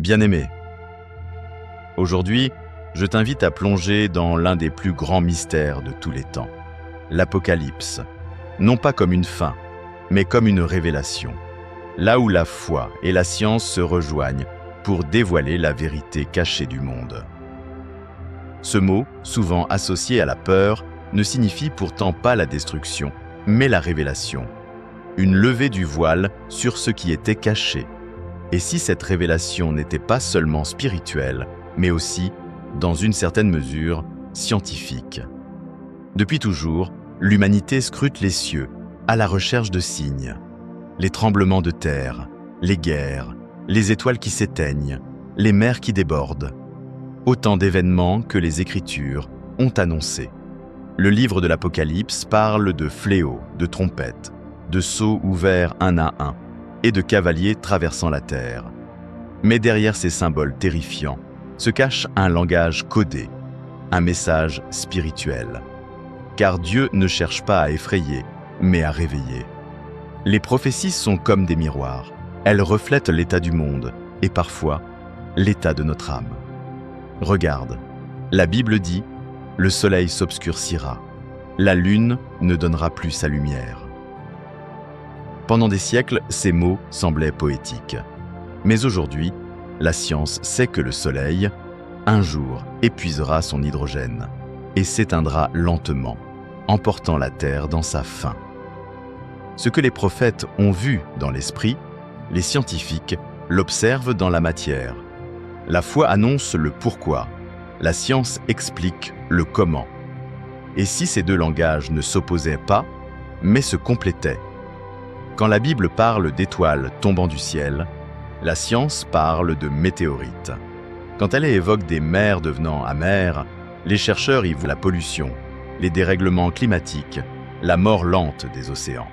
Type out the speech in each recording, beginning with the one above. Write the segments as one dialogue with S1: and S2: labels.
S1: Bien-aimé, aujourd'hui, je t'invite à plonger dans l'un des plus grands mystères de tous les temps, l'Apocalypse, non pas comme une fin, mais comme une révélation, là où la foi et la science se rejoignent pour dévoiler la vérité cachée du monde. Ce mot, souvent associé à la peur, ne signifie pourtant pas la destruction, mais la révélation, une levée du voile sur ce qui était caché. Et si cette révélation n'était pas seulement spirituelle, mais aussi, dans une certaine mesure, scientifique. Depuis toujours, l'humanité scrute les cieux, à la recherche de signes. Les tremblements de terre, les guerres, les étoiles qui s'éteignent, les mers qui débordent. Autant d'événements que les Écritures ont annoncés. Le livre de l'Apocalypse parle de fléaux, de trompettes, de sceaux ouverts un à un et de cavaliers traversant la terre. Mais derrière ces symboles terrifiants se cache un langage codé, un message spirituel. Car Dieu ne cherche pas à effrayer, mais à réveiller. Les prophéties sont comme des miroirs. Elles reflètent l'état du monde et parfois l'état de notre âme. Regarde, la Bible dit « Le soleil s'obscurcira, la lune ne donnera plus sa lumière ». Pendant des siècles, ces mots semblaient poétiques. Mais aujourd'hui, la science sait que le soleil, un jour, épuisera son hydrogène et s'éteindra lentement, emportant la terre dans sa fin. Ce que les prophètes ont vu dans l'esprit, les scientifiques l'observent dans la matière. La foi annonce le pourquoi, la science explique le comment. Et si ces deux langages ne s'opposaient pas, mais se complétaient? Quand la Bible parle d'étoiles tombant du ciel, la science parle de météorites. Quand elle évoque des mers devenant amères, les chercheurs y voient la pollution, les dérèglements climatiques, la mort lente des océans.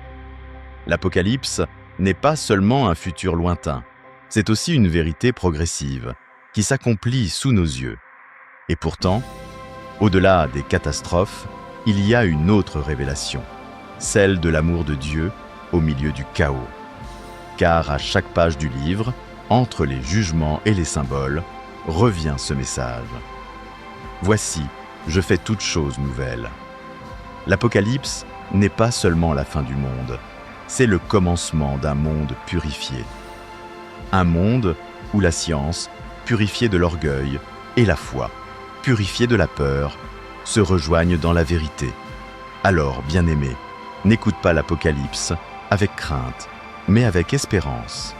S1: L'Apocalypse n'est pas seulement un futur lointain, c'est aussi une vérité progressive qui s'accomplit sous nos yeux. Et pourtant, au-delà des catastrophes, il y a une autre révélation, celle de l'amour de Dieu au milieu du chaos. Car à chaque page du livre, entre les jugements et les symboles, revient ce message. Voici, je fais toutes choses nouvelles. L'Apocalypse n'est pas seulement la fin du monde, c'est le commencement d'un monde purifié. Un monde où la science, purifiée de l'orgueil, et la foi, purifiée de la peur, se rejoignent dans la vérité. Alors, bien-aimé, n'écoute pas l'Apocalypse avec crainte, mais avec espérance.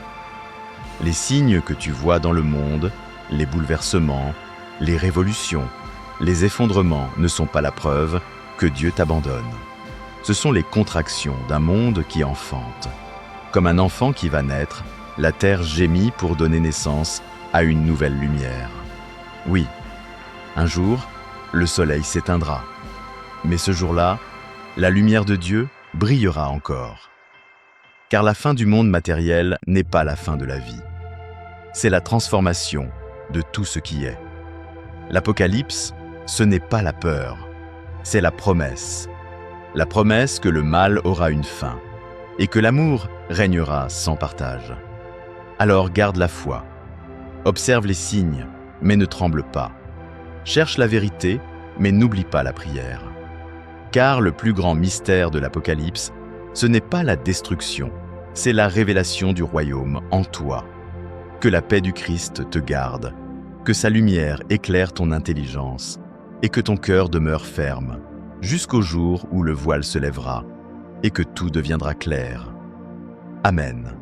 S1: Les signes que tu vois dans le monde, les bouleversements, les révolutions, les effondrements ne sont pas la preuve que Dieu t'abandonne. Ce sont les contractions d'un monde qui enfante. Comme un enfant qui va naître, la terre gémit pour donner naissance à une nouvelle lumière. Oui, un jour, le soleil s'éteindra. Mais ce jour-là, la lumière de Dieu brillera encore. Car la fin du monde matériel n'est pas la fin de la vie. C'est la transformation de tout ce qui est. L'Apocalypse, ce n'est pas la peur, c'est la promesse. La promesse que le mal aura une fin et que l'amour régnera sans partage. Alors garde la foi. Observe les signes, mais ne tremble pas. Cherche la vérité, mais n'oublie pas la prière. Car le plus grand mystère de l'Apocalypse, ce n'est pas la destruction, c'est la révélation du royaume en toi. Que la paix du Christ te garde, que sa lumière éclaire ton intelligence et que ton cœur demeure ferme jusqu'au jour où le voile se lèvera et que tout deviendra clair. Amen.